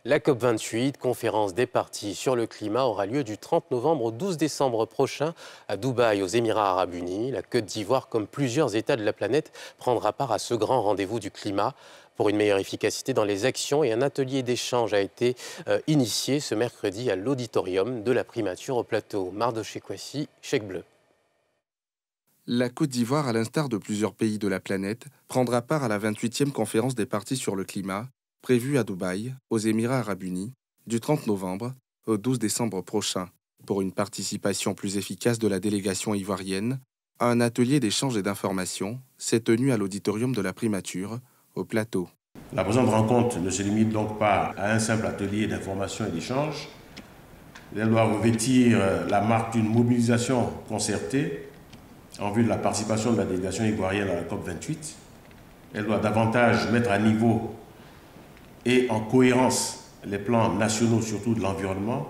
La COP28, conférence des parties sur le climat, aura lieu du 30 novembre au 12 décembre prochain à Dubaï, aux Émirats arabes unis. La Côte d'Ivoire, comme plusieurs États de la planète, prendra part à ce grand rendez-vous du climat. Pour une meilleure efficacité dans les actions, et un atelier d'échange a été initié ce mercredi à l'auditorium de la primature au plateau. Mardoché Kwasi, Chèque Bleu. La Côte d'Ivoire, à l'instar de plusieurs pays de la planète, prendra part à la 28e conférence des parties sur le climat, prévue à Dubaï, aux Émirats arabes unis, du 30 novembre au 12 décembre prochain. Pour une participation plus efficace de la délégation ivoirienne, un atelier d'échange et d'information s'est tenu à l'auditorium de la primature, au plateau. La présente rencontre ne se limite donc pas à un simple atelier d'information et d'échange. Elle doit revêtir la marque d'une mobilisation concertée en vue de la participation de la délégation ivoirienne à la COP28. Elle doit davantage mettre à niveau et en cohérence les plans nationaux, surtout de l'environnement,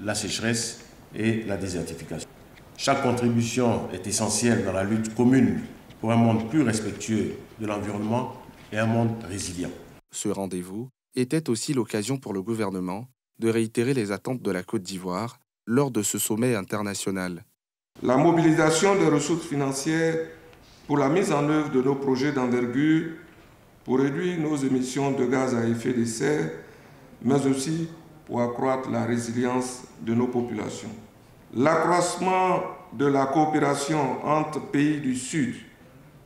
la sécheresse et la désertification. Chaque contribution est essentielle dans la lutte commune pour un monde plus respectueux de l'environnement et un monde résilient. Ce rendez-vous était aussi l'occasion pour le gouvernement de réitérer les attentes de la Côte d'Ivoire lors de ce sommet international. La mobilisation des ressources financières pour la mise en œuvre de nos projets d'envergure pour réduire nos émissions de gaz à effet de serre, mais aussi pour accroître la résilience de nos populations. L'accroissement de la coopération entre pays du Sud,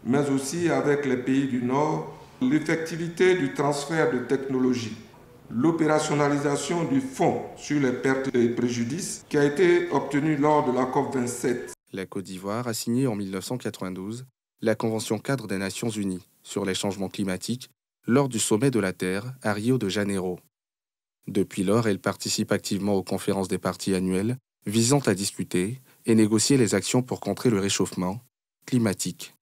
mais aussi avec les pays du Nord, l'effectivité du transfert de technologies, l'opérationnalisation du fonds sur les pertes et préjudices qui a été obtenu lors de la COP27. La Côte d'Ivoire a signé en 1992 la Convention cadre des Nations Unies sur les changements climatiques lors du sommet de la Terre à Rio de Janeiro. Depuis lors, elle participe activement aux conférences des parties annuelles visant à discuter et négocier les actions pour contrer le réchauffement climatique.